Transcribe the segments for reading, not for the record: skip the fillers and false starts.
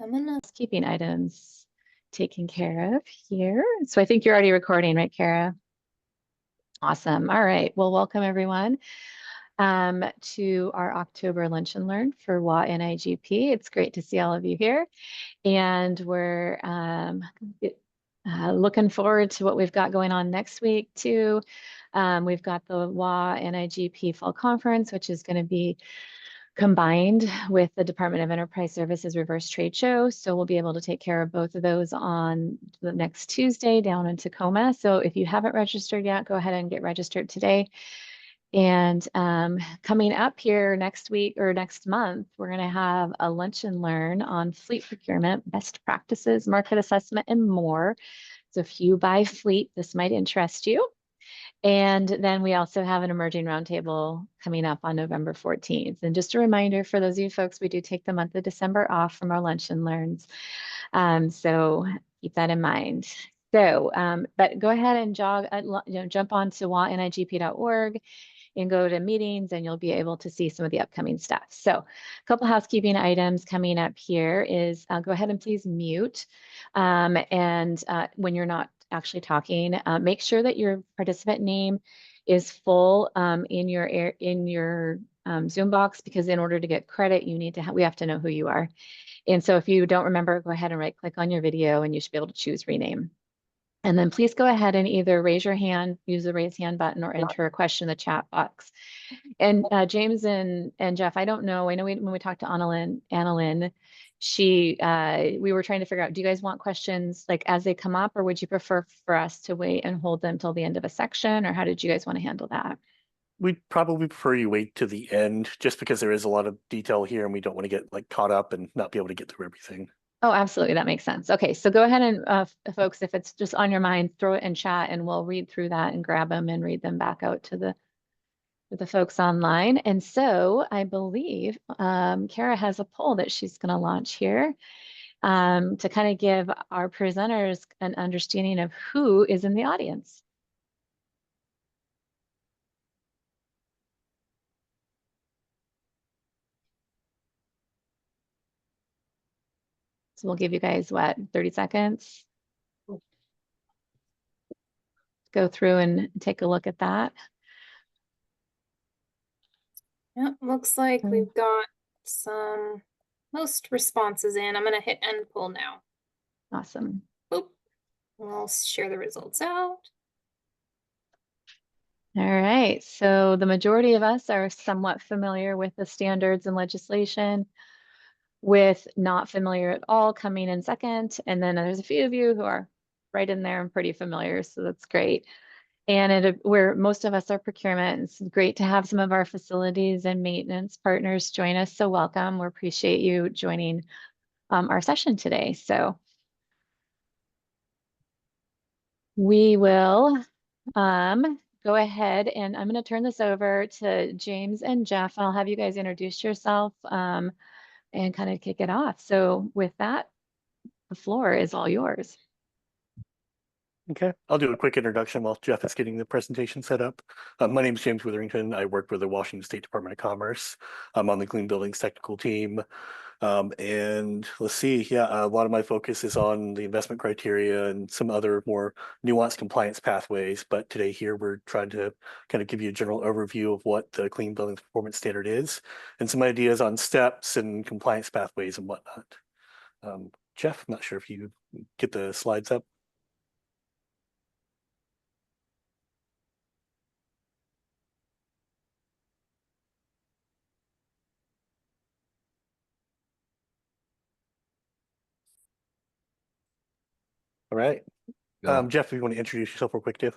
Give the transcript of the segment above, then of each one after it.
Housekeeping items taken care of here. So I think you're already recording, right, Kara? Awesome. All right. Well, welcome everyone to our October Lunch and Learn for WANIGP. It's great to see all of you here. And we're looking forward to what we've got going on next week too. We've got the WANIGP Fall Conference, which is going to be combined with the Department of Enterprise Services Reverse Trade Show. So we'll be able to take care of both of those on the next Tuesday down in Tacoma. So if you haven't registered yet, go ahead and get registered today. And coming up here next week or next month, we're going to have a lunch and learn on fleet procurement, best practices, market assessment, and more. So if you buy fleet, this might interest you. And then we also have an emerging roundtable coming up on November 14th. And just a reminder for those of you folks, we do take the month of December off from our lunch and learns. So keep that in mind. So, but go ahead and jump onto wanigp.org and go to meetings and you'll be able to see some of the upcoming stuff. So a couple housekeeping items coming up here is go ahead and please mute. And when you're not actually talking, make sure that your participant name is full in your Zoom box, because in order to get credit, we have to know who you are. And so if you don't remember, go ahead and right click on your video and you should be able to choose rename. And then please go ahead and either raise your hand, use the raise hand button, or enter a question in the chat box. And James and Jeff, I don't know. I know when we talked to Annalyn, we were trying to figure out, do you guys want questions like as they come up, or would you prefer for us to wait and hold them till the end of a section, or how did you guys want to handle that? We'd probably prefer you wait to the end, just because there is a lot of detail here and we don't want to get like caught up and not be able to get through everything. Oh, absolutely. That makes sense. Okay, so go ahead and folks, if it's just on your mind, throw it in chat and we'll read through that and grab them and read them back out to the folks online. And so I believe Kara has a poll that she's going to launch here to kind of give our presenters an understanding of who is in the audience. So we'll give you guys, what, 30 seconds? Go through and take a look at that. Yep, looks like we've got most responses in. I'm gonna hit end poll now. Awesome. Boop. We'll share the results out. All right, so the majority of us are somewhat familiar with the standards and legislation, with not familiar at all coming in second. And then there's a few of you who are right in there and pretty familiar, so that's great. And where most of us are procurement, it's great to have some of our facilities and maintenance partners join us. So welcome. We appreciate you joining our session today. So we will go ahead and I'm going to turn this over to James and Jeff. I'll have you guys introduce yourself and kind of kick it off. So with that, the floor is all yours. Okay, I'll do a quick introduction while Jeff is getting the presentation set up. My name is James Witherington. I work with the Washington State Department of Commerce. I'm on the Clean Buildings Technical Team. And let's see, a lot of my focus is on the investment criteria and some other more nuanced compliance pathways. But today here, we're trying to kind of give you a general overview of what the Clean Buildings Performance Standard is and some ideas on steps and compliance pathways and whatnot. Jeff, I'm not sure if you get the slides up. All right. Jeff, if you want to introduce yourself real quick, too.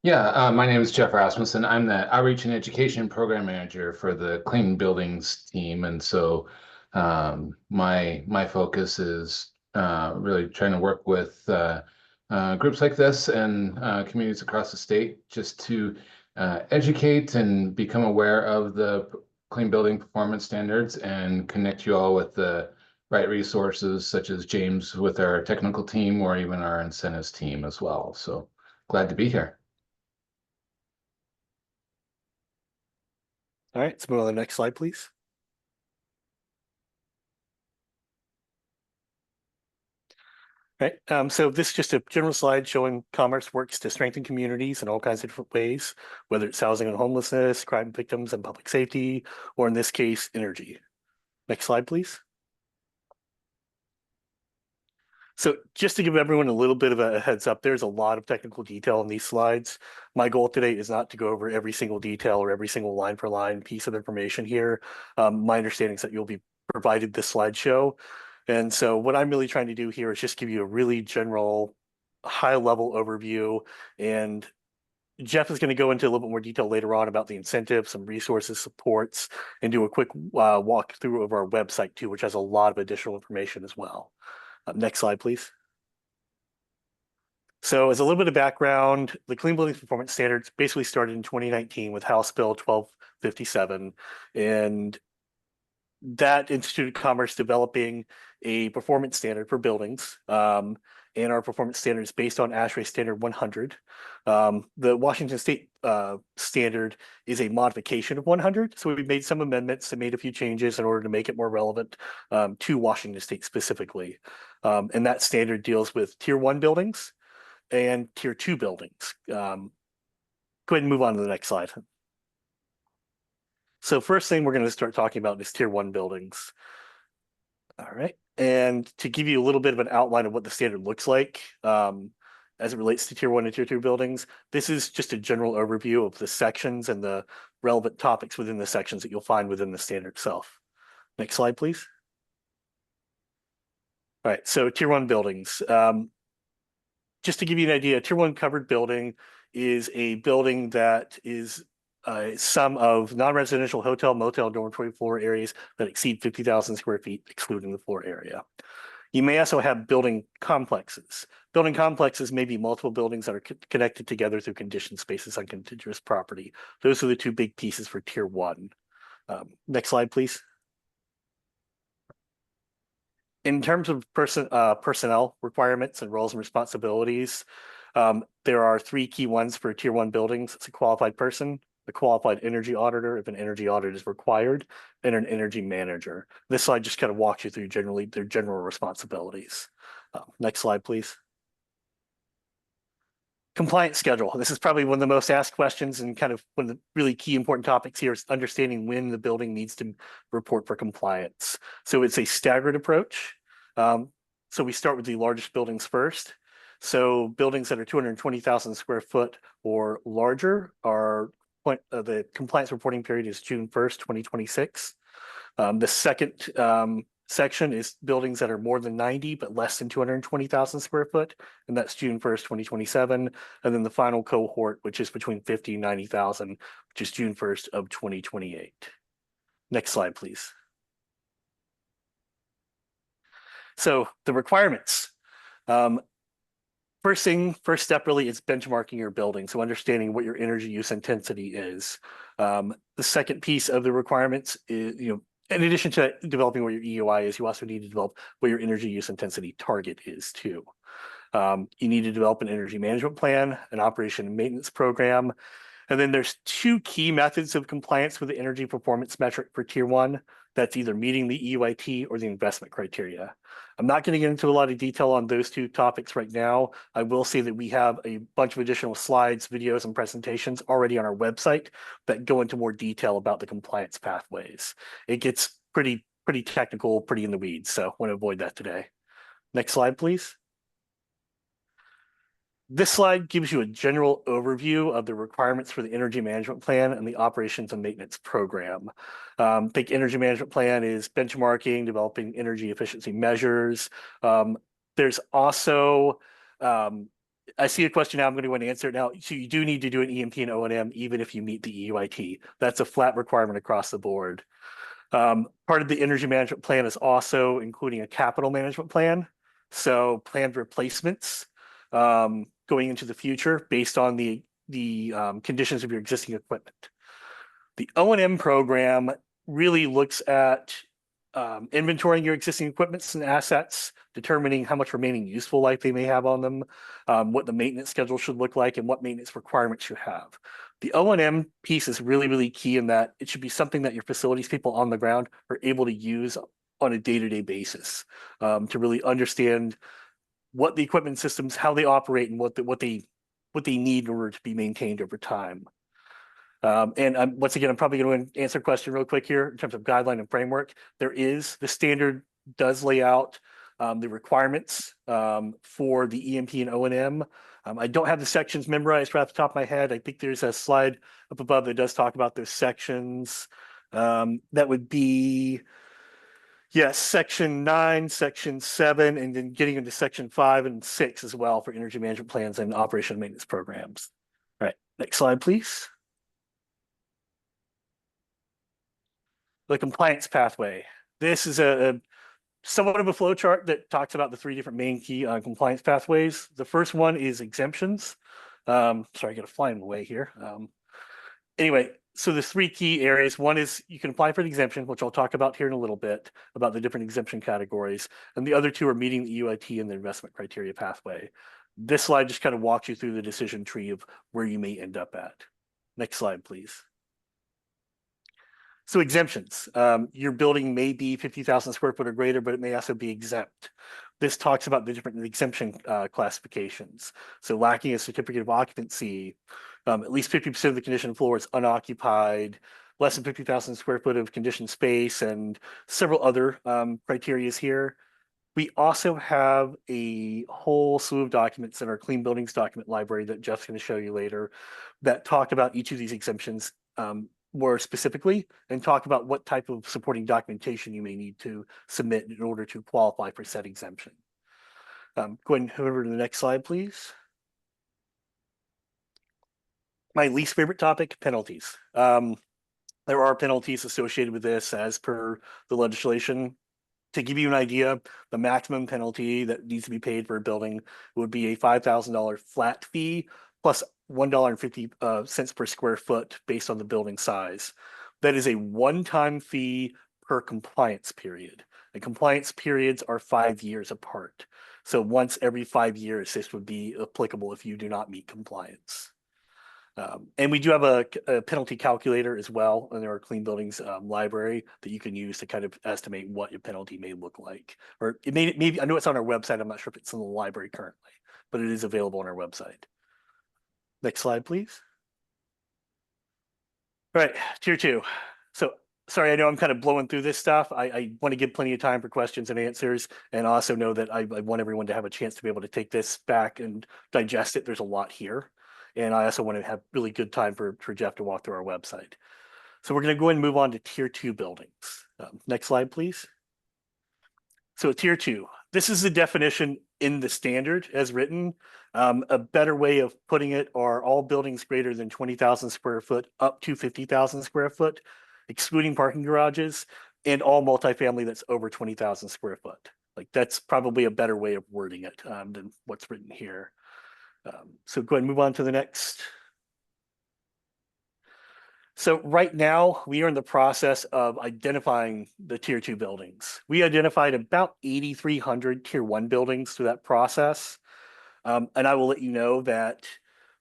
Yeah, my name is Jeff Rasmussen. I'm the Outreach and Education Program Manager for the Clean Buildings team. And so my focus is really trying to work with groups like this and communities across the state just to educate and become aware of the clean building performance standards and connect you all with the right resources, such as James with our technical team or even our incentives team as well. So glad to be here. All right, let's move on to the next slide, please. Right. So this is just a general slide showing Commerce works to strengthen communities in all kinds of different ways, whether it's housing and homelessness, crime victims and public safety, or in this case, energy. Next slide, please. So just to give everyone a little bit of a heads up, there's a lot of technical detail in these slides. My goal today is not to go over every single detail or every single line for line piece of information here. My understanding is that you'll be provided this slideshow. And so what I'm really trying to do here is just give you a really general high level overview. And Jeff is going to go into a little bit more detail later on about the incentives, some resources, supports, and do a quick walkthrough of our website too, which has a lot of additional information as well. Next slide, please. So as a little bit of background, the Clean Buildings Performance Standards basically started in 2019 with House Bill 1257, and that instituted Commerce developing a performance standard for buildings, and our performance standard is based on ASHRAE Standard 100. The Washington State standard is a modification of 100, so we made some amendments and made a few changes in order to make it more relevant to Washington State specifically. And that standard deals with Tier 1 buildings and Tier 2 buildings. Go ahead and move on to the next slide. So first thing we're going to start talking about is Tier 1 buildings. All right. And to give you a little bit of an outline of what the standard looks like as it relates to Tier 1 and Tier 2 buildings, this is just a general overview of the sections and the relevant topics within the sections that you'll find within the standard itself. Next slide, please. All right, so Tier 1 buildings. Just to give you an idea, a Tier 1 covered building is a building that is sum of non-residential hotel, motel, dormitory floor areas that exceed 50,000 square feet, excluding the floor area. You may also have building complexes. Building complexes may be multiple buildings that are connected together through conditioned spaces on contiguous property. Those are the two big pieces for Tier 1. Next slide, please. In terms of personnel requirements and roles and responsibilities, there are three key ones for Tier 1 buildings. It's a qualified person, a qualified energy auditor if an energy audit is required, and an energy manager. This slide just kind of walks you through generally their general responsibilities. Next slide, please. Compliance schedule. This is probably one of the most asked questions, and kind of one of the really key important topics here is understanding when the building needs to report for compliance. So it's a staggered approach. So we start with the largest buildings first. So buildings that are 220,000 square foot or larger are the compliance reporting period is June 1st, 2026. The second section is buildings that are more than 90 but less than 220,000 square foot, and that's June 1st, 2027. And then the final cohort, which is between 50 and 90,000, which is June 1st of 2028. Next slide, please. So the requirements. First step really is benchmarking your building. So understanding what your energy use intensity is. The second piece of the requirements is, in addition to developing what your EUI is, you also need to develop what your energy use intensity target is too. You need to develop an energy management plan, an operation and maintenance program. And then there's two key methods of compliance with the energy performance metric for Tier 1. That's either meeting the EUIT or the investment criteria. I'm not going to get into a lot of detail on those two topics right now. I will say that we have a bunch of additional slides, videos, and presentations already on our website that go into more detail about the compliance pathways. It gets pretty technical, pretty in the weeds, so I want to avoid that today. Next slide, please. This slide gives you a general overview of the requirements for the energy management plan and the operations and maintenance program. Think energy management plan is benchmarking, developing energy efficiency measures. There's also, I see a question now, I'm going to go and answer it now. So you do need to do an EMP and O&M even if you meet the EUIT. That's a flat requirement across the board. Part of the energy management plan is also including a capital management plan. So planned replacements going into the future based on the conditions of your existing equipment. The O&M program really looks at inventorying your existing equipment and assets, determining how much remaining useful life they may have on them, what the maintenance schedule should look like, and what maintenance requirements you have. The O&M piece is really key in that it should be something that your facilities people on the ground are able to use on a day-to-day basis to really understand what the equipment systems, how they operate, and what they need in order to be maintained over time. Once again, I'm probably going to answer a question real quick here in terms of guideline and framework. The standard does lay out the requirements for the EMP and O&M. I don't have the sections memorized right off the top of my head. I think there's a slide up above that does talk about those sections. That would be, yes, section 9, section 7, and then getting into section 5 and 6 as well for energy management plans and operation and maintenance programs. All right, next slide, please. The compliance pathway. This is a somewhat of a flow chart that talks about the 3 different main key compliance pathways. The first one is exemptions. Sorry, I got a fly in the way here. Anyway, so the 3 key areas. One is you can apply for the exemption, which I'll talk about here in a little bit, about the different exemption categories. And the other 2 are meeting the UIT and the investment criteria pathway. This slide just kind of walks you through the decision tree of where you may end up at. Next slide, please. So exemptions, your building may be 50,000 square foot or greater, but it may also be exempt. This talks about the different exemption classifications. So lacking a certificate of occupancy, at least 50% of the conditioned floor is unoccupied, less than 50,000 square foot of conditioned space, and several other criteria here. We also have a whole slew of documents in our Clean Buildings document library that Jeff's going to show you later that talk about each of these exemptions more specifically and talk about what type of supporting documentation you may need to submit in order to qualify for said exemption. Go ahead and move over to the next slide, please. My least favorite topic, penalties. There are penalties associated with this as per the legislation. To give you an idea, the maximum penalty that needs to be paid for a building would be a $5,000 flat fee plus $1.50 per square foot based on the building size. That is a one-time fee per compliance period. The compliance periods are 5 years apart. So once every 5 years, this would be applicable if you do not meet compliance. And we do have a penalty calculator as well in our Clean Buildings library that you can use to kind of estimate what your penalty may look like. Or it may, maybe, I know it's on our website. I'm not sure if it's in the library currently, but it is available on our website. Next slide, please. All right, tier 2. So sorry, I know I'm kind of blowing through this stuff. I want to give plenty of time for questions and answers, and also know that I want everyone to have a chance to be able to take this back and digest it. There's a lot here. And I also want to have really good time for Jeff to walk through our website. So we're going to go ahead and move on to tier 2 buildings. Next slide, please. So tier 2, this is the definition in the standard as written. A better way of putting it are all buildings greater than 20,000 square foot up to 50,000 square foot, excluding parking garages, and all multifamily that's over 20,000 square foot. Like that's probably a better way of wording it than what's written here. So go ahead and move on to the next. So right now we are in the process of identifying the tier 2 buildings. We identified about 8,300 tier 1 buildings through that process. And I will let you know that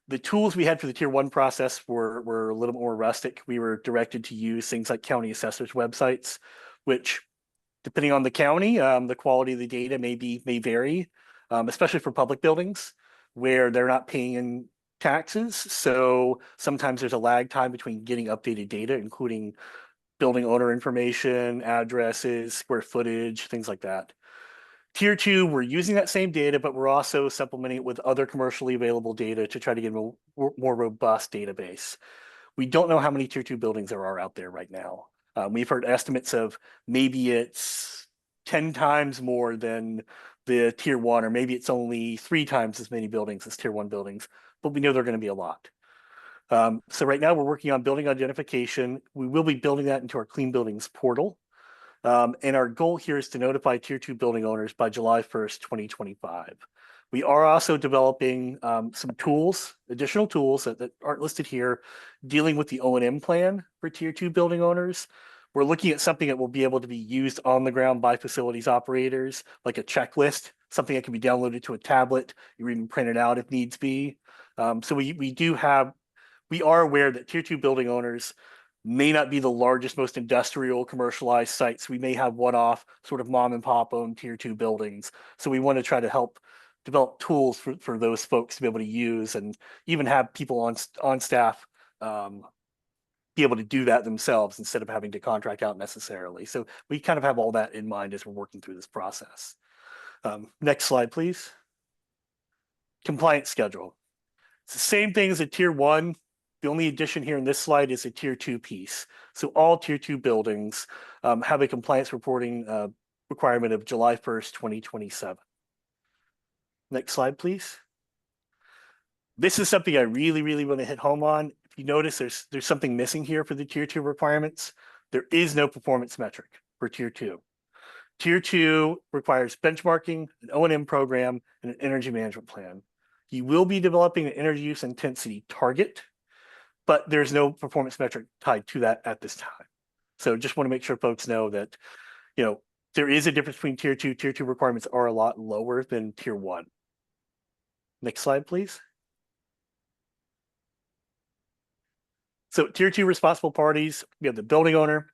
the tools we had for the tier 1 process were a little more rustic. We were directed to use things like county assessors websites, which depending on the county, the quality of the data may vary, especially for public buildings where they're not paying in taxes. So sometimes there's a lag time between getting updated data, including building owner information, addresses, square footage, things like that. Tier 2, we're using that same data, but we're also supplementing it with other commercially available data to try to get a more robust database. We don't know how many tier 2 buildings there are out there right now. We've heard estimates of maybe it's 10 times more than the tier 1, or maybe it's only 3 times as many buildings as tier 1 buildings, but we know they're going to be a lot. So right now we're working on building identification. We will be building that into our Clean Buildings portal. And our goal here is to notify tier 2 building owners by July 1st, 2025. We are also developing some tools, additional tools that aren't listed here, dealing with the O&M plan for tier 2 building owners. We're looking at something that will be able to be used on the ground by facilities operators, like a checklist, something that can be downloaded to a tablet, or even printed out if needs be. So we are aware that tier 2 building owners may not be the largest, most industrial commercialized sites. We may have one-off sort of mom and pop owned tier 2 buildings. So we want to try to help develop tools for those folks to be able to use, and even have people on staff be able to do that themselves instead of having to contract out necessarily. So we kind of have all that in mind as we're working through this process. Next slide, please. Compliance schedule. It's the same thing as a tier 1. The only addition here in this slide is a tier 2 piece. So all tier 2 buildings have a compliance reporting requirement of July 1st, 2027. Next slide, please. This is something I really, really want to hit home on. If you notice, there's something missing here for the tier 2 requirements. There is no performance metric for tier 2. Tier 2 requires benchmarking, an O&M program, and an energy management plan. You will be developing an energy use intensity target, but there's no performance metric tied to that at this time. So just want to make sure folks know that, there is a difference between tier 2. Tier 2 requirements are a lot lower than tier 1. Next slide, please. So tier 2 responsible parties, we have the building owner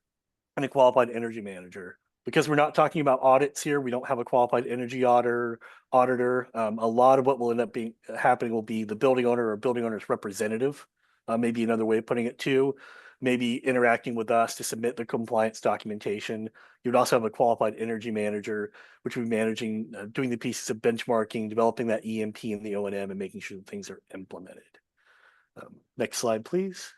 and a qualified energy manager. Because we're not talking about audits here, we don't have a qualified energy auditor. A lot of what will end up happening will be the building owner or building owner's representative, maybe another way of putting it too, maybe interacting with us to submit the compliance documentation. You'd also have a qualified energy manager, which would be managing, doing the pieces of benchmarking, developing that EMP and the O&M, and making sure that things are implemented. Next slide, please.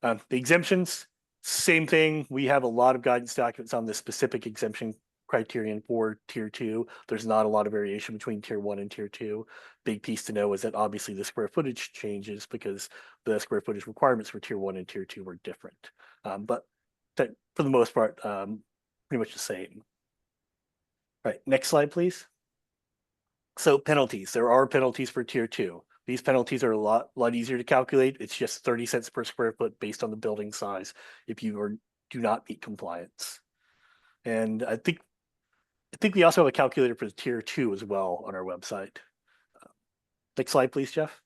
The exemptions, same thing. We have a lot of guidance documents on the specific exemption criterion for tier 2. There's not a lot of variation between tier 1 and tier 2. Big piece to know is that obviously the square footage changes because the square footage requirements for tier 1 and tier 2 were different. But for the most part, pretty much the same. All right, next slide, please. So penalties. There are penalties for tier 2. These penalties are a lot easier to calculate. It's just 30 cents per square foot based on the building size if you do not meet compliance. And I think we also have a calculator for the tier 2 as well on our website. Next slide, please, Jeff.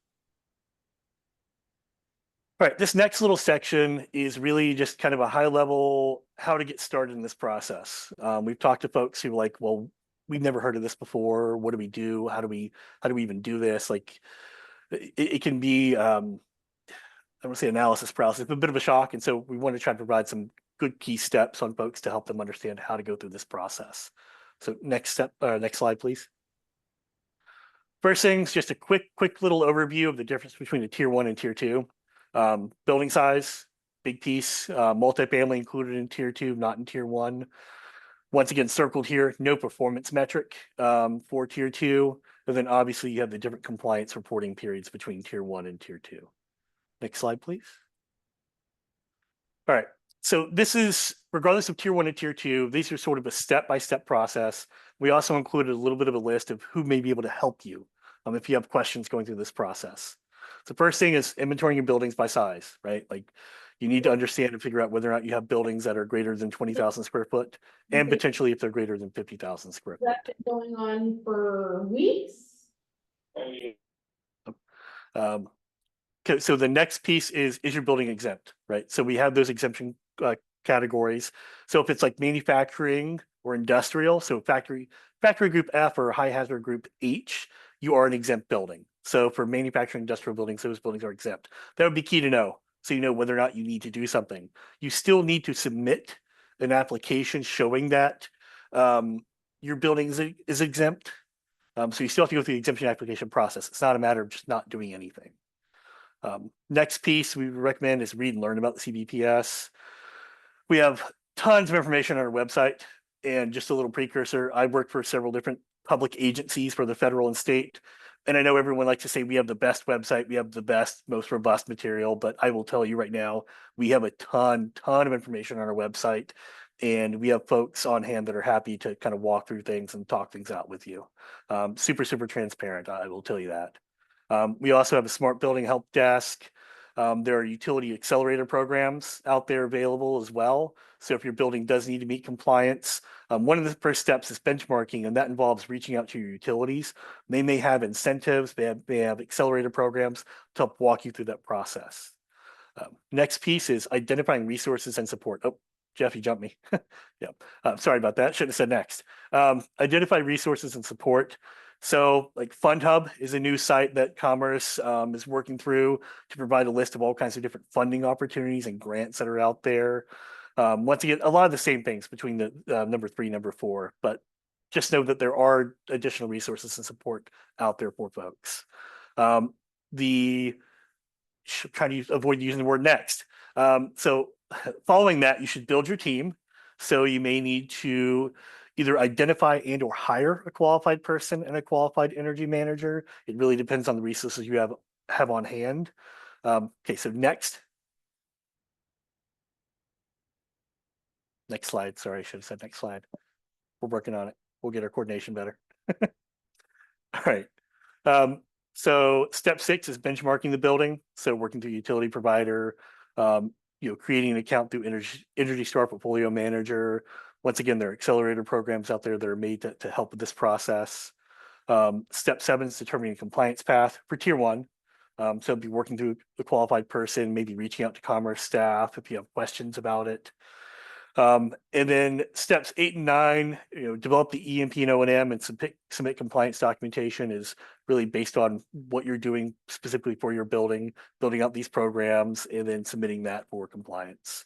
All right, this next little section is really just kind of a high level how to get started in this process. We've talked to folks who are like, well, we've never heard of this before. What do we do? How do we even do this? Like, it can be, I don't want to say analysis paralysis, but a bit of a shock. And so we want to try to provide some good key steps on folks to help them understand how to go through this process. So next slide, please. First things, just a quick little overview of the difference between a tier 1 and tier 2. Building size, big piece, multifamily included in tier 2, not in tier 1. Once again, circled here, no performance metric for tier 2. And then obviously you have the different compliance reporting periods between tier 1 and tier 2. Next slide, please. All right. So this is, regardless of tier 1 and tier 2, these are sort of a step-by-step process. We also included a little bit of a list of who may be able to help you if you have questions going through this process. So first thing is inventorying your buildings by size, right? Like you need to understand and figure out whether or not you have buildings that are greater than 20,000 square foot and potentially if they're greater than 50,000 square foot. That's been going on for weeks. So the next piece is your building exempt, right? So we have those exemption categories. So if it's like manufacturing or industrial, so factory group F or high hazard group H, you are an exempt building. So for manufacturing industrial buildings, those buildings are exempt. That would be key to know. So you know whether or not you need to do something. You still need to submit an application showing that your building is exempt. So you still have to go through the exemption application process. It's not a matter of just not doing anything. Next piece we recommend is read and learn about the CBPS. We have tons of information on our website, and just a little precursor. I've worked for several different public agencies for the federal and state. And I know everyone likes to say we have the best website, we have the best, most robust material, but I will tell you right now, we have a ton of information on our website, and we have folks on hand that are happy to kind of walk through things and talk things out with you. Super transparent, I will tell you that. We also have a smart building help desk. There are utility accelerator programs out there available as well. So if your building does need to meet compliance, one of the first steps is benchmarking, and that involves reaching out to your utilities. They may have incentives, they have accelerator programs to help walk you through that process. Next piece is identifying resources and support. Oh, Jeff, you jumped me. Yeah, sorry about that. Shouldn't have said next. Identify resources and support. So like Fund Hub is a new site that Commerce is working through to provide a list of all kinds of different funding opportunities and grants that are out there. Once again, a lot of the same things between the number 3, number 4, but just know that there are additional resources and support out there for folks. Trying to avoid using the word next. So following that, you should build your team. So you may need to either identify and or hire a qualified person and a qualified energy manager. It really depends on the resources you have on hand. Okay, so next slide. Sorry, I should have said next slide. We're working on it. We'll get our coordination better. All right. So step 6 is benchmarking the building. So working through utility provider, creating an account through Energy Star Portfolio Manager. Once again, there are accelerator programs out there that are made to help with this process. Step 7 is determining a compliance path for tier 1. So be working through the qualified person, maybe reaching out to Commerce staff if you have questions about it. And then steps 8 and 9, develop the EMP and O&M and submit compliance documentation is really based on what you're doing specifically for your building, building out these programs, and then submitting that for compliance.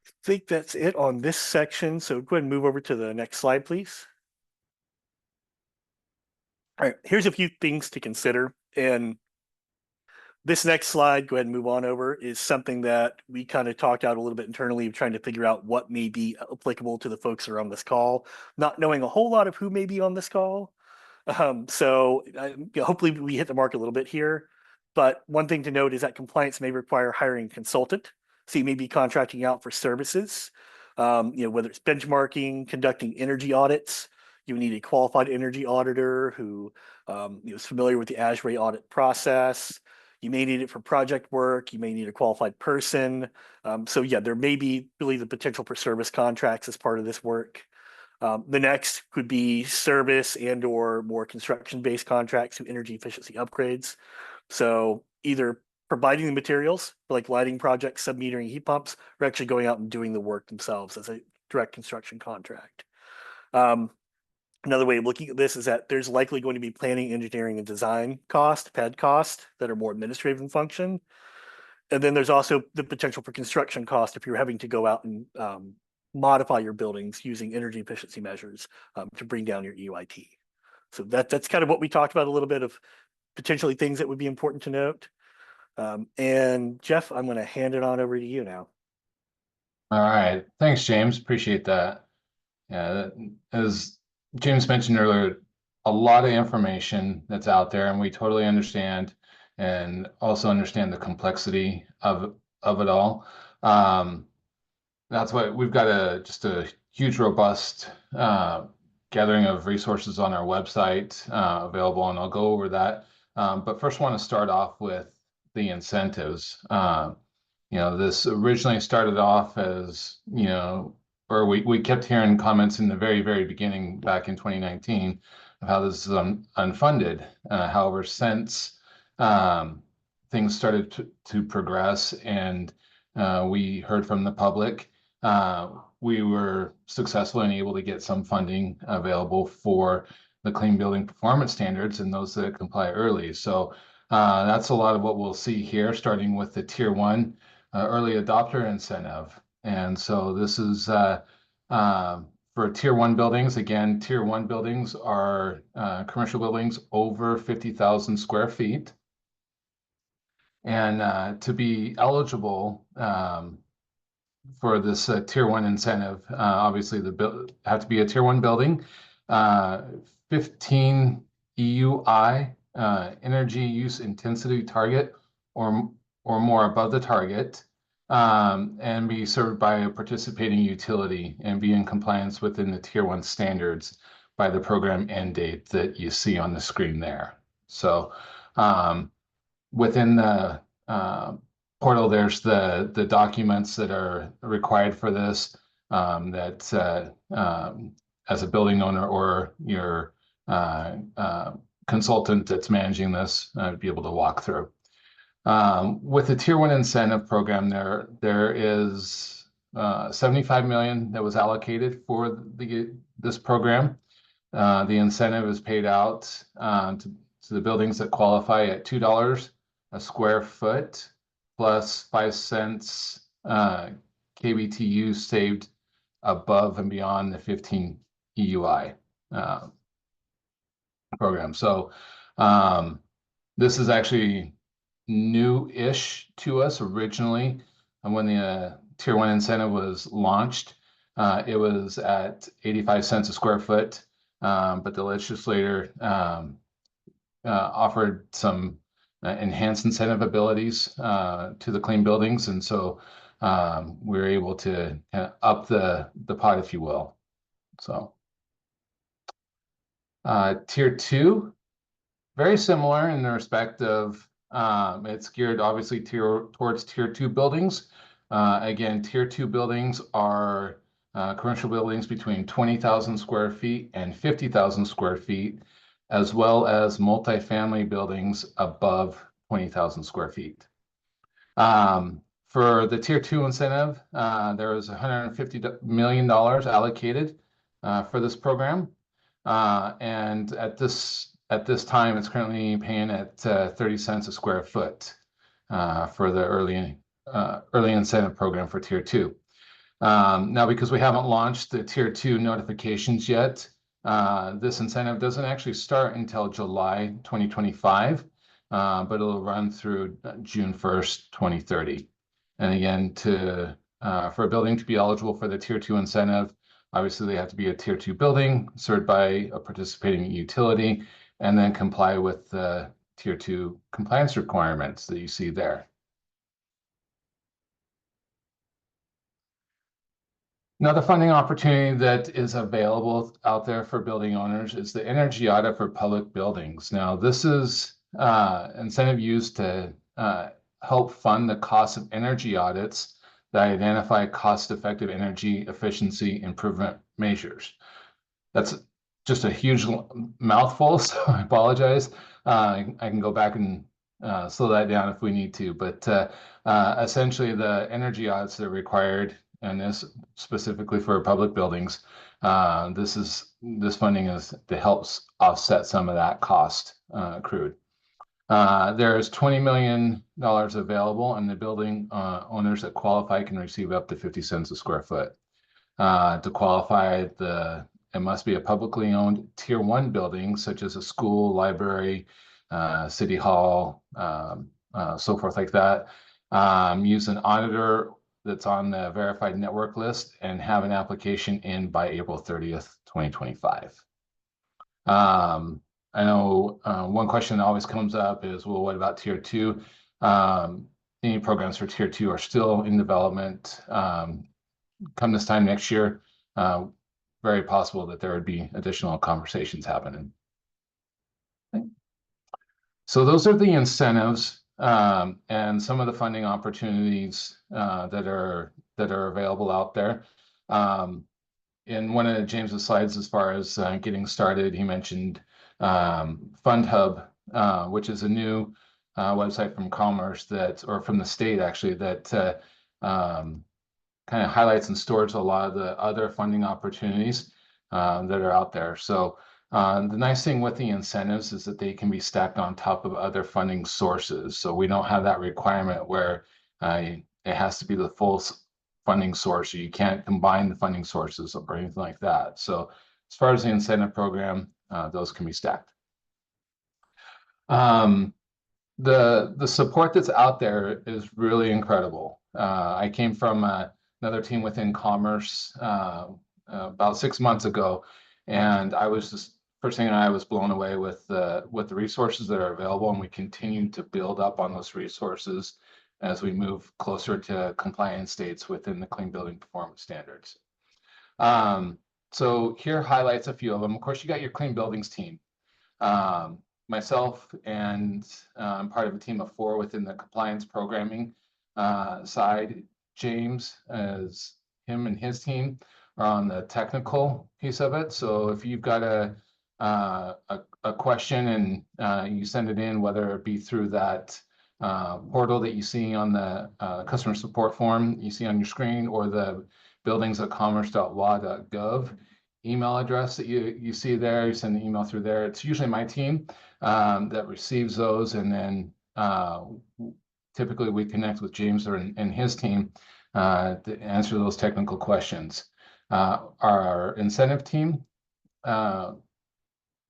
I think that's it on this section. So go ahead and move over to the next slide, please. All right, here's a few things to consider. And this next slide, go ahead and move on over, is something that we kind of talked out a little bit internally, trying to figure out what may be applicable to the folks that are on this call, not knowing a whole lot of who may be on this call. Hopefully we hit the mark a little bit here. But one thing to note is that compliance may require hiring a consultant. So you may be contracting out for services, whether it's benchmarking, conducting energy audits. You need a qualified energy auditor who is familiar with the ASHRAE audit process. You may need it for project work. You may need a qualified person. There may be really the potential for service contracts as part of this work. The next could be service and or more construction-based contracts to energy efficiency upgrades. So either providing the materials like lighting projects, submetering heat pumps, or actually going out and doing the work themselves as a direct construction contract. Another way of looking at this is that there's likely going to be planning, engineering, and design cost, PED cost, that are more administrative in function. And then there's also the potential for construction cost if you're having to go out and modify your buildings using energy efficiency measures to bring down your EYT. So that's kind of what we talked about, a little bit of potentially things that would be important to note. And Jeff, I'm going to hand it on over to you now. All right. Thanks, James. Appreciate that. Yeah, as James mentioned earlier, a lot of information that's out there, and we totally understand and also understand the complexity of it all. That's why we've got just a huge, robust gathering of resources on our website available, and I'll go over that. But first, I want to start off with the incentives. This originally started off as, or we kept hearing comments in the very, very beginning back in 2019 of how this is unfunded. However, since things started to progress and we heard from the public, we were successful and able to get some funding available for the Clean Building Performance Standards and those that comply early. So that's a lot of what we'll see here, starting with the Tier 1 early adopter incentive. And so this is for Tier 1 buildings. Again, Tier 1 buildings are commercial buildings over 50,000 square feet. And to be eligible for this Tier 1 incentive, obviously have to be a Tier 1 building, 15 EUI energy use intensity target or more above the target, and be served by a participating utility and be in compliance within the Tier 1 standards by the program end date that you see on the screen there. So within the portal, there's the documents that are required for this, that as a building owner or your consultant that's managing this, be able to walk through. With the Tier 1 incentive program, there is $75 million that was allocated for this program. The incentive is paid out to the buildings that qualify at $2 a square foot plus 5 cents KBTU saved above and beyond the 15 EUI program. So this is actually new-ish to us originally. And when the Tier 1 incentive was launched, it was at 85 cents a square foot. But the legislator offered some enhanced incentive abilities to the clean buildings. And so we were able to up the pot, if you will. So Tier 2, very similar in the respect of it's geared obviously towards Tier 2 buildings. Again, Tier 2 buildings are commercial buildings between 20,000 square feet and 50,000 square feet, as well as multifamily buildings above 20,000 square feet. For the Tier 2 incentive, there was $150 million allocated for this program. And at this time, it's currently paying at 30 cents a square foot for the early incentive program for Tier 2. Now, because we haven't launched the Tier 2 notifications yet, this incentive doesn't actually start until July 2025, but it'll run through June 1st, 2030. And again, for a building to be eligible for the Tier 2 incentive, obviously they have to be a Tier 2 building served by a participating utility and then comply with the Tier 2 compliance requirements that you see there. Another funding opportunity that is available out there for building owners is the energy audit for public buildings. Now, this is incentive used to help fund the cost of energy audits that identify cost-effective energy efficiency improvement measures. That's just a huge mouthful, so I apologize. I can go back and slow that down if we need to, but essentially the energy audits that are required, and this specifically for public buildings, this funding is to help offset some of that cost accrued. There's $20 million available, and the building owners that qualify can receive up to 50 cents a square foot. To qualify, it must be a publicly owned Tier 1 building, such as a school, library, city hall, so forth like that. Use an auditor that's on the verified network list and have an application in by April 30th, 2025. I know one question that always comes up is, well, what about Tier 2? Any programs for Tier 2 are still in development. Come this time next year, very possible that there would be additional conversations happening. Okay. So those are the incentives and some of the funding opportunities that are available out there. In one of James's slides, as far as getting started, he mentioned Fund Hub, which is a new website from Commerce or from the state actually, that kind of highlights and stores a lot of the other funding opportunities that are out there. So the nice thing with the incentives is that they can be stacked on top of other funding sources. So we don't have that requirement where it has to be the full funding source. You can't combine the funding sources or anything like that. So as far as the incentive program, those can be stacked. The support that's out there is really incredible. I came from another team within Commerce about 6 months ago, and I was just first thing I was blown away with the resources that are available, and we continue to build up on those resources as we move closer to compliance states within the Clean Building Performance Standards. So here highlights a few of them. Of course, you got your Clean Buildings team. Myself and I'm part of a team of 4 within the compliance programming side. James, as him and his team, are on the technical piece of it. So if you've got a question and you send it in, whether it be through that portal that you see on the customer support form you see on your screen, or the buildings@commerce.wa.gov, email address that you see there. You send the email through there. It's usually my team that receives those, and then typically we connect with James and his team to answer those technical questions. Our incentive team,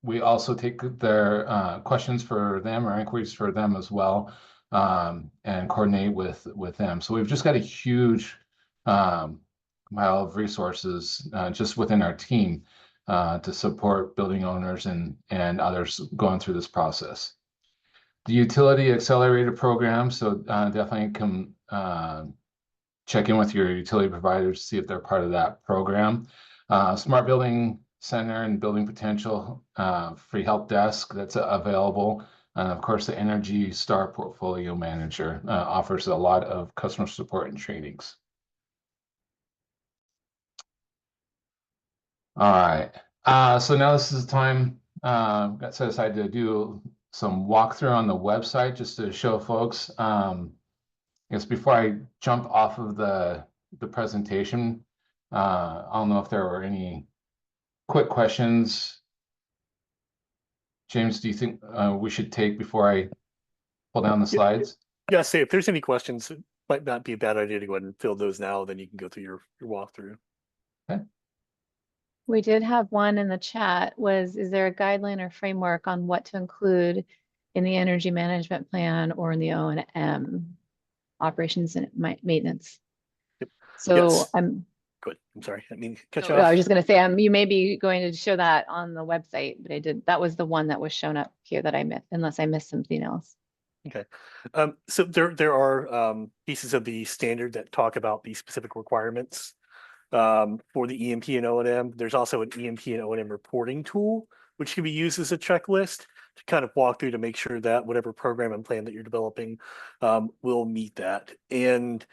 we also take their questions for them or inquiries for them as well, and coordinate with them. So we've just got a huge pile of resources just within our team to support building owners and others going through this process. The Utility Accelerator Program, so definitely come check in with your utility providers, see if they're part of that program. Smart Building Center and Building Potential free help desk that's available. And of course, the Energy Star Portfolio Manager offers a lot of customer support and trainings. All right, so now this is the time got set aside to do some walkthrough on the website just to show folks. I guess before I jump off of the presentation, I don't know if there were any quick questions. James, do you think we should take before I pull down the slides? Yeah, say if there's any questions, it might not be a bad idea to go ahead and fill those now, then you can go through your walkthrough. Okay. We did have one in the chat is there a guideline or framework on what to include in the energy management plan or in the O&M operations and maintenance? Yep. So Yes. I'm sorry, I mean, catch I off. was just going to say, you may be going to show that on the website, but that was the one that was shown up here that I missed, unless I missed something else. Okay, so there are pieces of the standard that talk about the specific requirements for the EMP and O&M. There's also an EMP and O&M reporting tool, which can be used as a checklist to kind of walk through to make sure that whatever program and plan that you're developing will meet that. And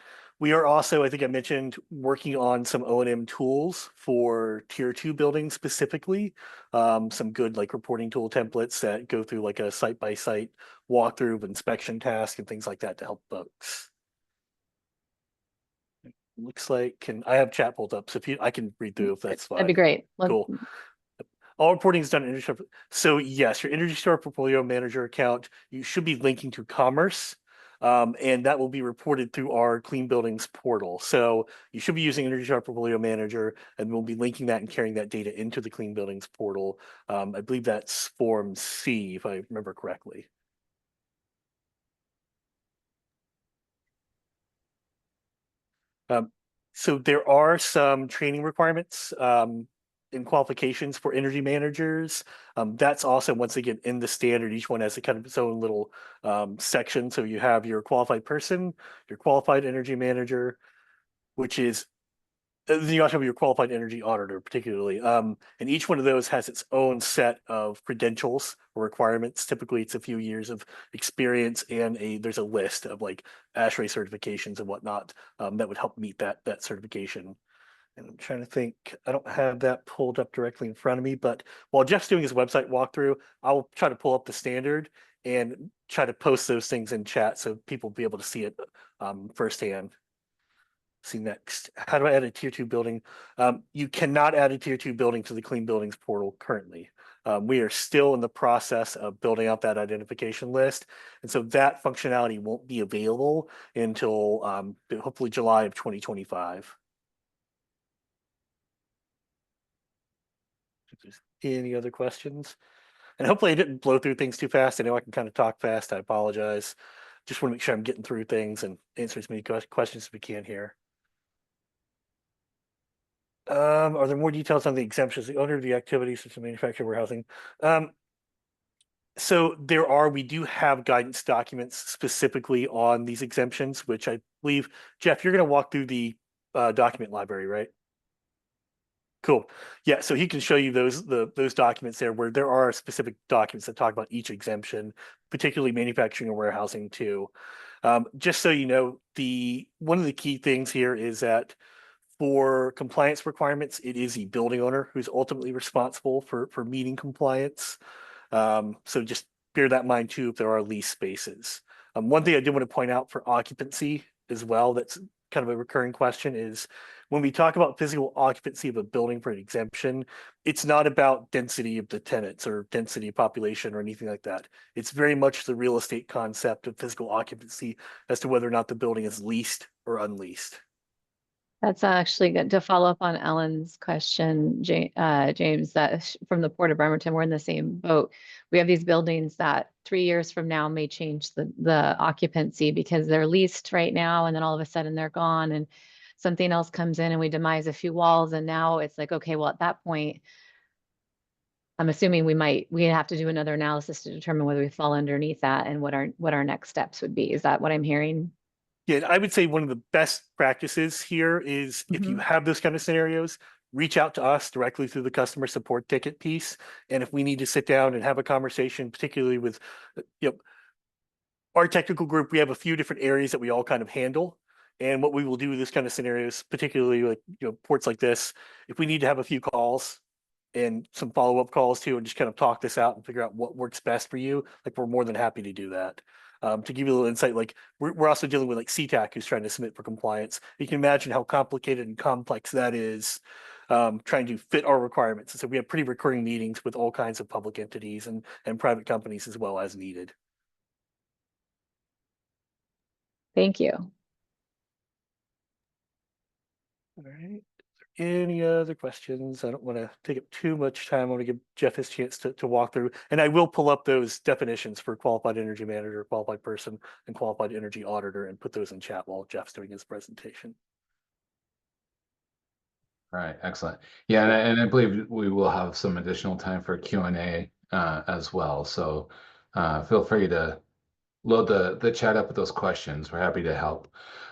we are also, I think I mentioned, working on some O&M tools for tier 2 buildings specifically. Some good like reporting tool templates that go through like a site-by-site walkthrough of inspection tasks and things like that to help folks. Looks like, I have chat pulled up, so if I can read through if that's fine. That'd be great. Cool. All reporting is done in Energy Star. So yes, your Energy Star Portfolio Manager account, you should be linking to Commerce, and that will be reported through our Clean Buildings portal. So you should be using Energy Star Portfolio Manager, and we'll be linking that and carrying that data into the Clean Buildings portal. I believe that's Form C, if I remember correctly. So there are some training requirements and qualifications for energy managers. That's also, once again, in the standard. Each one has a kind of its own little section. So you have your qualified person, your qualified energy manager, which is, then you also have your qualified energy auditor, particularly. And each one of those has its own set of credentials or requirements. Typically, it's a few years of experience, and there's a list of like ASHRAE certifications and whatnot that would help meet that certification. And I'm trying to think, I don't have that pulled up directly in front of me, but while Jeff's doing his website walkthrough, I'll try to pull up the standard and try to post those things in chat so people will be able to see it firsthand. See next, how do I add a tier 2 building? You cannot add a tier 2 building to the Clean Buildings portal currently. We are still in the process of building out that identification list. And so that functionality won't be available until hopefully July of 2025. If there's any other questions, and hopefully I didn't blow through things too fast. I know I can kind of talk fast. I apologize. Just want to make sure I'm getting through things and answer as many questions as we can here. Are there more details on the exemptions? The owner of the activities such as manufacturing, warehousing. So we do have guidance documents specifically on these exemptions, which I believe, Jeff, you're going to walk through the document library, right? Cool. Yeah, so he can show you those documents there, where there are specific documents that talk about each exemption, particularly manufacturing and warehousing too. Just so you know, one of the key things here is that for compliance requirements, it is the building owner who's ultimately responsible for meeting compliance. So just bear that in mind too if there are lease spaces. One thing I did want to point out for occupancy as well that's kind of a recurring question is when we talk about physical occupancy of a building for an exemption, it's not about density of the tenants or density of population or anything like that. It's very much the real estate concept of physical occupancy as to whether or not the building is leased or unleased. That's actually good to follow up on Ellen's question, James, that from the Port of Bremerton, we're in the same boat. We have these buildings that 3 years from now may change the occupancy because they're leased right now, and then all of a sudden they're gone and something else comes in and we demise a few walls, and now it's like, okay, well, at that point, I'm assuming we have to do another analysis to determine whether we fall underneath that and what our next steps would be. Is that what I'm hearing? Yeah, I would say one of the best practices here is if you have those kind of scenarios, reach out to us directly through the customer support ticket piece. And if we need to sit down and have a conversation, particularly with, our technical group, we have a few different areas that we all kind of handle. And what we will do with this kind of scenarios, particularly like, ports like this, if we need to have a few calls and some follow-up calls too, and just kind of talk this out and figure out what works best for you, like we're more than happy to do that. To give you a little insight, like we're also dealing with like CTAC who's trying to submit for compliance. You can imagine how complicated and complex that is, trying to fit our requirements. And so we have pretty recurring meetings with all kinds of public entities and private companies as well as needed. Thank you. All right. Any other questions? I don't want to take up too much time. I want to give Jeff his chance to walk through, and I will pull up those definitions for qualified energy manager, qualified person, and qualified energy auditor and put those in chat while Jeff's doing his presentation. All right, excellent. Yeah, and I believe we will have some additional time for Q&A as well. So feel free to load the chat up with those questions. We're happy to help.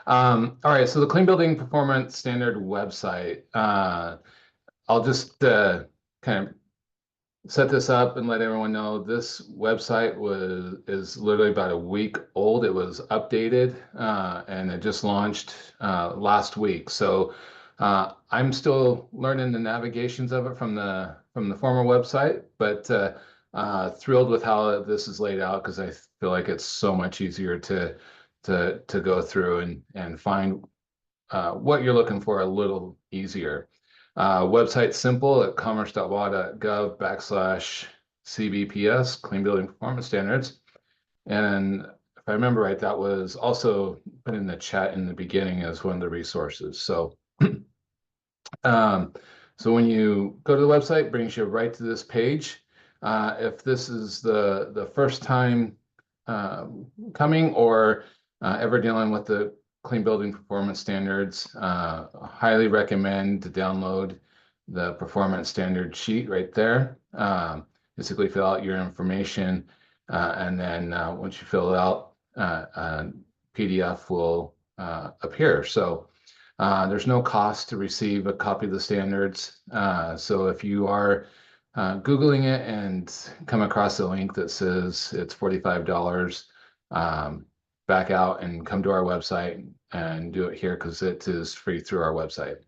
All right, so the Clean Building Performance Standard website. I'll just kind of set this up and let everyone know this website is literally about a week old. It was updated and it just launched last week. So I'm still learning the navigations of it from the former website, but thrilled with how this is laid out because I feel like it's so much easier to go through and find what you're looking for a little easier. Website simple at commerce.wa.gov/CBPS, Clean Building Performance Standards. And if I remember right, that was also put in the chat in the beginning as one of the resources. So, so when you go to the website, it brings you right to this page. If this is the first time coming or ever dealing with the Clean Building Performance Standards, highly recommend to download the performance standard sheet right there. Basically fill out your information and then once you fill it out, PDF will appear. So there's no cost to receive a copy of the standards. So if you are Googling it and come across a link that says it's $45, back out and come to our website and do it here because it is free through our website.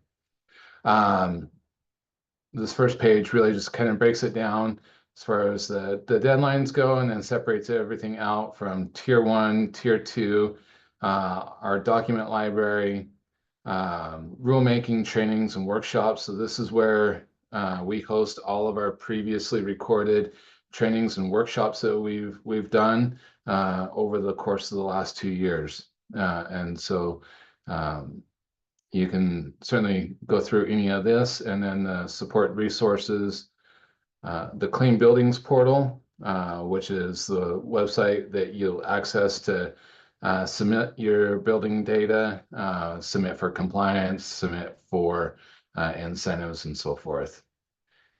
This first page really just kind of breaks it down as far as the deadlines go and then separates everything out from tier 1, tier 2, our document library, rulemaking trainings and workshops. So this is where we host all of our previously recorded trainings and workshops that we've done over the course of the last 2 years. And so you can certainly go through any of this, and then the support resources, the Clean Buildings portal, which is the website that you'll access to submit your building data, submit for compliance, submit for incentives and so forth.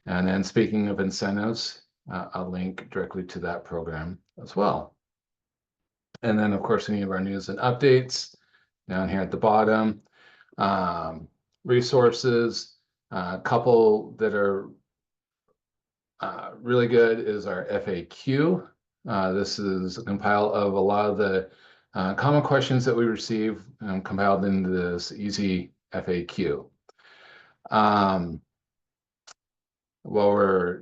And then speaking of incentives, I'll link directly to that program as well. And then, of course, any of our news and updates down here at the bottom. Resources, a couple that are really good is our FAQ. This is a compile of a lot of the common questions that we receive compiled into this easy FAQ. While we're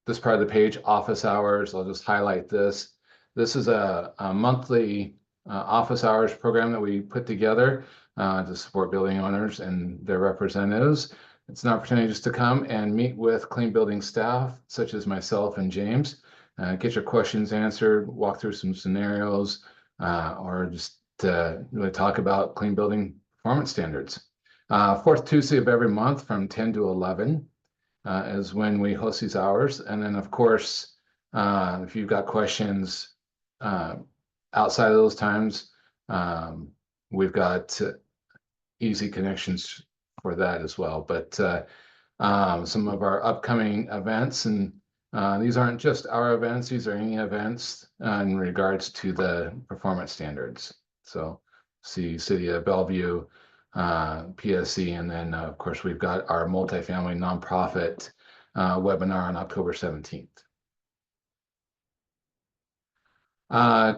this part of the page, office hours, I'll just highlight this. This is a monthly office hours program that we put together to support building owners and their representatives. It's an opportunity just to come and meet with clean building staff, such as myself and James, get your questions answered, walk through some scenarios, or just really talk about clean building performance standards. Fourth Tuesday of every month from 10 to 11 is when we host these hours. And then, of course, if you've got questions outside of those times, we've got easy connections for that as well. But some of our upcoming events, and these aren't just our events, these are any events in regards to the performance standards. So see City of Bellevue, PSC, and then of course we've got our multifamily nonprofit webinar on October 17th.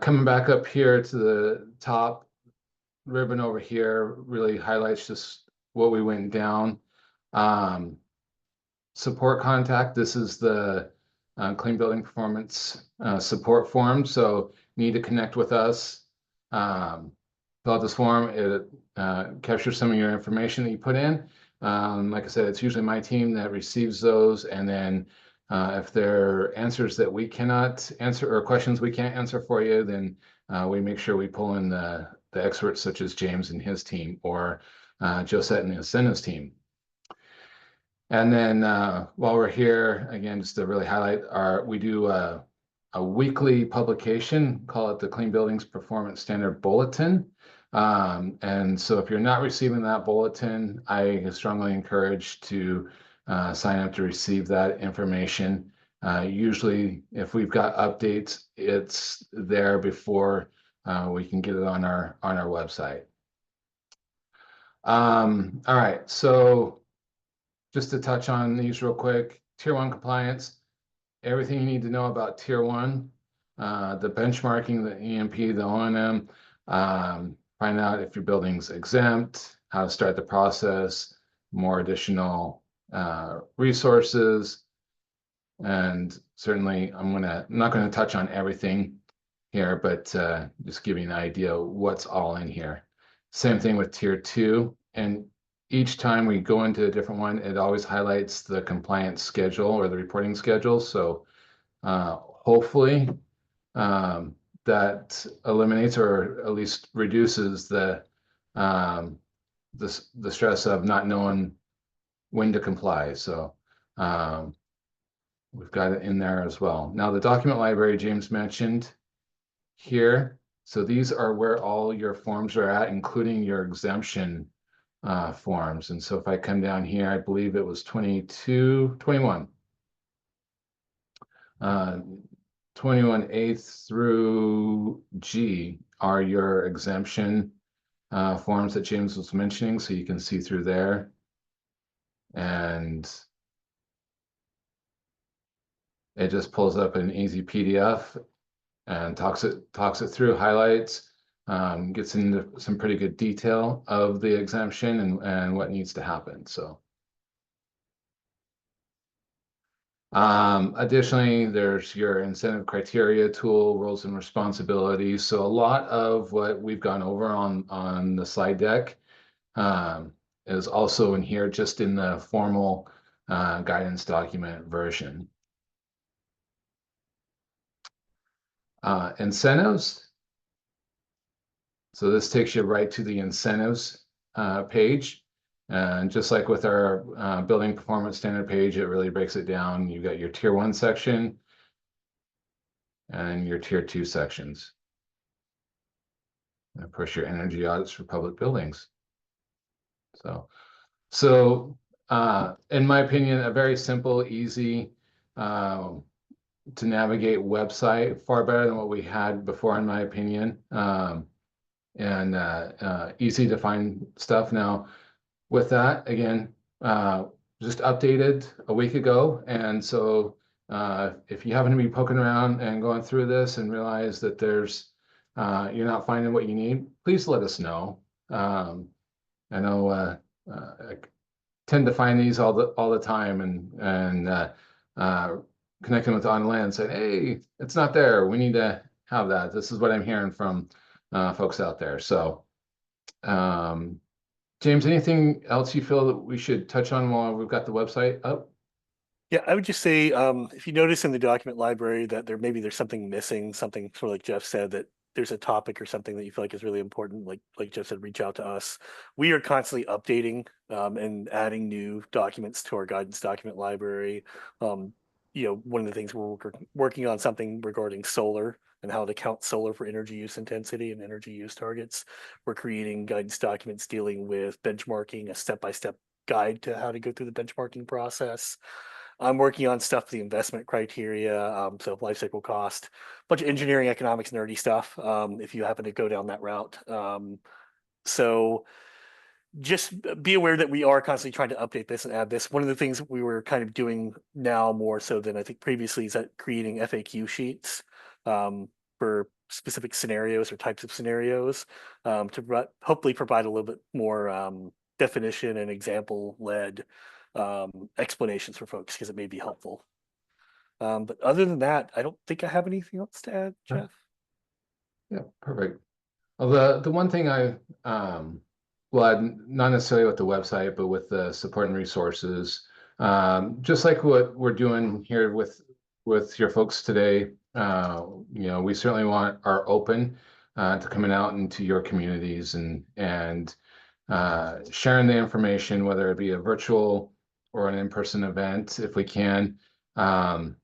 Coming back up here to the top ribbon over here really highlights just what we went down. Support contact, this is the Clean Building Performance support form. So you need to connect with us. Fill out this form. It captures some of your information that you put in. Like I said, it's usually my team that receives those, and then if there are answers that we cannot answer or questions we can't answer for you, then we make sure we pull in the experts such as James and his team, or Josette and the incentives team. And then while we're here, again, just to really highlight, we do a weekly publication, call it the Clean Buildings Performance Standard Bulletin. And so if you're not receiving that bulletin, I strongly encourage to sign up to receive that information. Usually, if we've got updates, it's there before we can get it on our website. All right, so just to touch on these real quick, Tier 1 compliance, everything you need to know about Tier 1, the benchmarking, the EMP, the O&M, find out if your building's exempt, how to start the process, more additional resources, and certainly I'm not gonna touch on everything here, but just give you an idea of what's all in here. Same thing with Tier 2, and each time we go into a different one, it always highlights the compliance schedule or the reporting schedule. So hopefully that eliminates or at least reduces the stress of not knowing when to comply. So we've got it in there as well. Now the document library James mentioned here. So these are where all your forms are at, including your exemption forms. And so if I come down here, I believe it was 21. 21A through G are your exemption forms that James was mentioning, so you can see through there. And it just pulls up an easy PDF and talks it through, highlights, gets into some pretty good detail of the exemption and what needs to happen. So additionally, there's your incentive criteria tool, roles and responsibilities. So a lot of what we've gone over on the slide deck is also in here, just in the formal guidance document version. Incentives. So this takes you right to the incentives page. And just like with our building performance standard page, it really breaks it down. You've got your Tier 1 section and your Tier 2 sections. And of course, your energy audits for public buildings. So in my opinion, a very simple, easy to navigate website, far better than what we had before, in my opinion, and easy to find stuff. Now, with that, again, just updated a week ago. And so if you happen to be poking around and going through this and realize that you're not finding what you need, please let us know. I know I tend to find these all the time and connecting with on land, saying, hey, it's not there. We need to have that. This is what I'm hearing from folks out there. So, James, anything else you feel that we should touch on while we've got the website up? Yeah, I would just say, if you notice in the document library that there's something missing, something sort of like Jeff said, that there's a topic or something that you feel like is really important, like Jeff said, reach out to us. We are constantly updating and adding new documents to our guidance document library. One of the things we're working on something regarding solar and how to count solar for energy use intensity and energy use targets. We're creating guidance documents dealing with benchmarking, a step-by-step guide to how to go through the benchmarking process. I'm working on stuff for the investment criteria, so life cycle cost, bunch of engineering, economics, nerdy stuff, if you happen to go down that route. So just be aware that we are constantly trying to update this and add this. One of the things we were kind of doing now more so than I think previously is that creating FAQ sheets for specific scenarios or types of scenarios to hopefully provide a little bit more definition and example-led explanations for folks because it may be helpful. But other than that, I don't think I have anything else to add, Jeff. Yeah, perfect. Well, the one thing well, not necessarily with the website, but with the support and resources, just like what we're doing here with your folks today, we certainly are open to coming out into your communities and sharing the information, whether it be a virtual or an in-person event, if we can. Part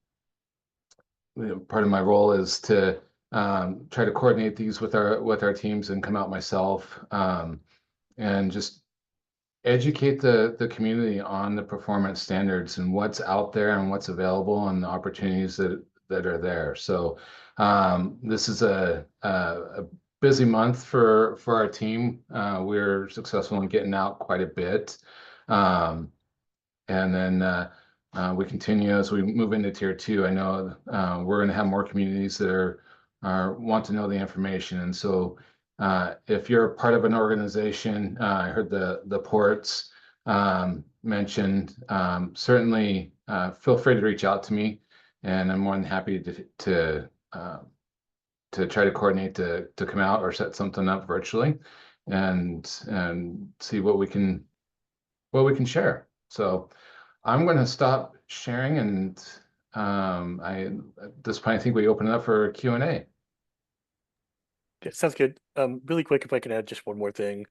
of my role is to try to coordinate these with our teams and come out myself and just educate the community on the performance standards and what's out there and what's available and the opportunities that are there. So this is a busy month for our team. We're successful in getting out quite a bit. And then we continue as we move into tier 2. I know we're going to have more communities that want to know the information. And so if you're part of an organization, I heard the ports mentioned, certainly feel free to reach out to me, and I'm more than happy to try to coordinate to come out or set something up virtually and see what we can share. So I'm going to stop sharing, and at this point, I think we open it up for Q&A. Okay, sounds good. Really quick, if I can add just one more thing.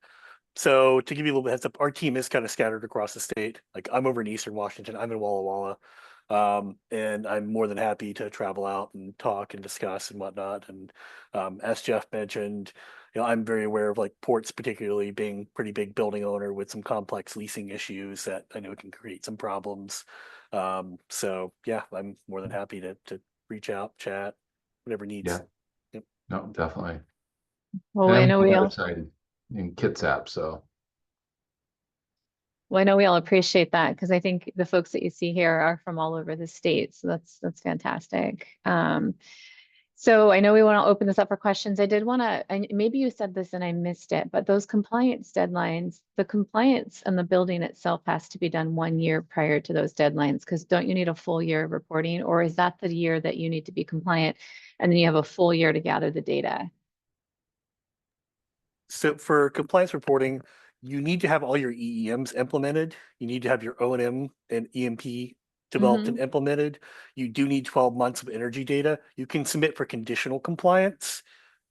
So to give you a little bit of heads up, our team is kind of scattered across the state. Like I'm over in Eastern Washington, I'm in Walla Walla, and I'm more than happy to travel out and talk and discuss and whatnot. And as Jeff mentioned, I'm very aware of like ports, particularly being pretty big building owner with some complex leasing issues that I know can create some problems. So yeah, I'm more than happy to reach out, chat, whatever needs. Yeah. Yep. No, definitely. Well, I know we all. In Kitsap, so. Well, I know we all appreciate that because I think the folks that you see here are from all over the state. So that's fantastic. So I know we want to open this up for questions. I did want to, maybe you said this and I missed it, but those compliance deadlines, the compliance and the building itself has to be done 1 year prior to those deadlines, because don't you need a full year of reporting, or is that the year that you need to be compliant and then you have a full year to gather the data? So for compliance reporting, you need to have all your EEMs implemented. You need to have your O&M and EMP developed and implemented. You do need 12 months of energy data. You can submit for conditional compliance.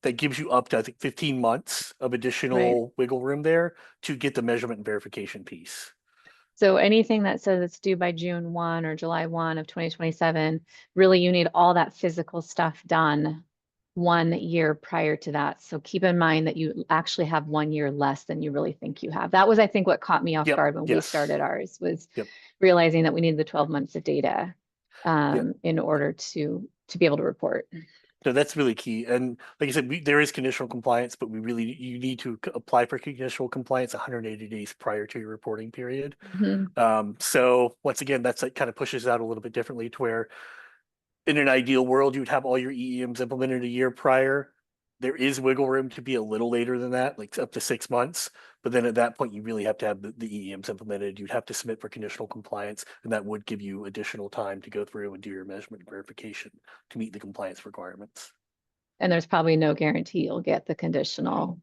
That gives you up to, I think, 15 months of additional wiggle room there to get the measurement and verification piece. So anything that says it's due by June 1 or July 1 of 2027, really you need all that physical stuff done 1 year prior to that. So keep in mind that you actually have 1 year less than you really think you have. That was, I think, what caught me off guard when we started ours, was realizing that we needed the 12 months of data in order to be able to report. So that's really key. And like I said, there is conditional compliance, but you need to apply for conditional compliance 180 days prior to your reporting period. So once again, that's like kind of pushes out a little bit differently to where in an ideal world, you would have all your EEMs implemented a year prior. There is wiggle room to be a little later than that, like up to 6 months. But then at that point, you really have to have the EEMs implemented. You'd have to submit for conditional compliance, and that would give you additional time to go through and do your measurement and verification to meet the compliance requirements. And there's probably no guarantee you'll get the conditional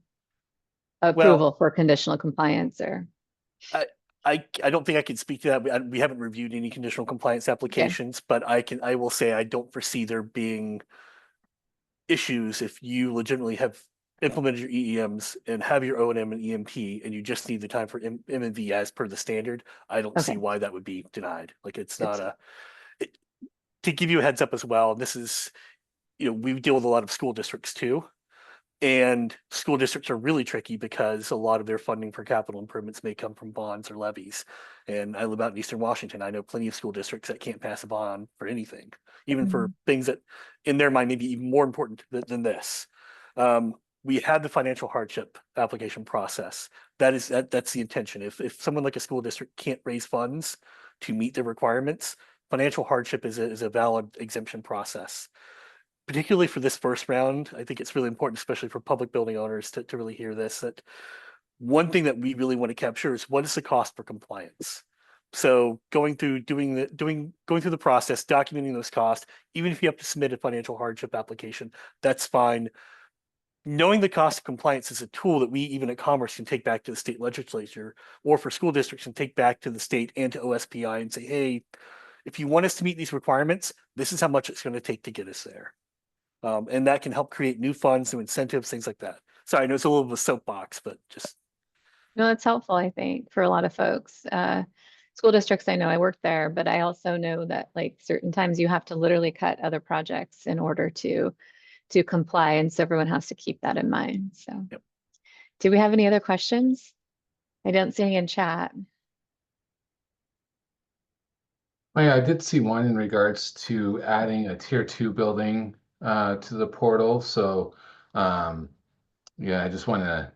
approval for conditional compliance or. I don't think I can speak to that. We haven't reviewed any conditional compliance applications, but I will say I don't foresee there being issues if you legitimately have implemented your EEMs and have your O&M and EMP and you just need the time for M&V as per the standard. I don't see why that would be denied. Like it's not to give you a heads up as well. This is, we deal with a lot of school districts too. And school districts are really tricky because a lot of their funding for capital improvements may come from bonds or levies. And I live out in Eastern Washington. I know plenty of school districts that can't pass a bond for anything, even for things that in their mind may be even more important than this. We had the financial hardship application process. That's the intention. If someone like a school district can't raise funds to meet their requirements, financial hardship is a valid exemption process. Particularly for this first round, I think it's really important, especially for public building owners to really hear this, that one thing that we really want to capture is what is the cost for compliance. So going through the process, documenting those costs, even if you have to submit a financial hardship application, that's fine. Knowing the cost of compliance is a tool that we even at Commerce can take back to the state legislature or for school districts and take back to the state and to OSPI and say, hey, if you want us to meet these requirements, this is how much it's going to take to get us there. And that can help create new funds, new incentives, things like that. Sorry, I know it's a little bit of a soapbox, but just. No, it's helpful, I think, for a lot of folks. School districts, I know I work there, but I also know that like certain times you have to literally cut other projects in order to comply. And so everyone has to keep that in mind. So do we have any other questions? I don't see any in chat. Oh, yeah, I did see one in regards to adding a tier 2 building to the portal. So yeah, I just want to,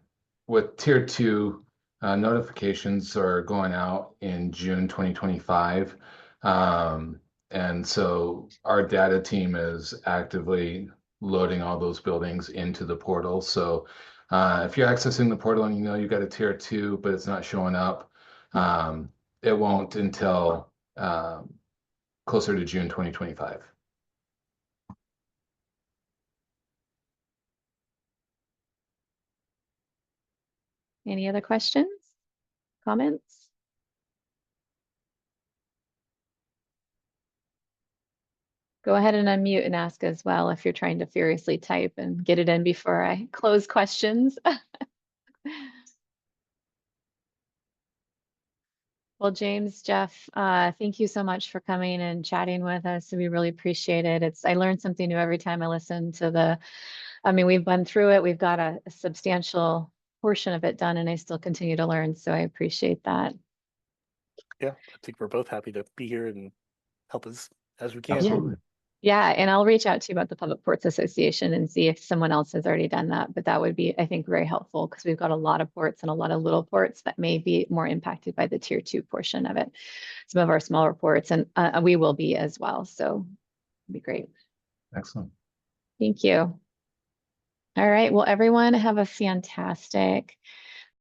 with tier 2 notifications are going out in June 2025. And so our data team is actively loading all those buildings into the portal. So if you're accessing the portal and you got a tier 2, but it's not showing up, it won't until closer to June 2025. Any other questions, comments? Go ahead and unmute and ask as well if you're trying to furiously type and get it in before I close questions. Well, James, Jeff, thank you so much for coming and chatting with us. We really appreciate it. I learn something new every time I listen to we've been through it. We've got a substantial portion of it done and I still continue to learn. So I appreciate that. Yeah, I think we're both happy to be here and help as we can. Absolutely. Yeah, and I'll reach out to you about the Public Ports Association and see if someone else has already done that. But that would be, I think, very helpful because we've got a lot of ports and a lot of little ports that may be more impacted by the tier 2 portion of it. Some of our smaller ports, and we will be as well. So it'd be great. Excellent. Thank you. All right. Well, everyone have a fantastic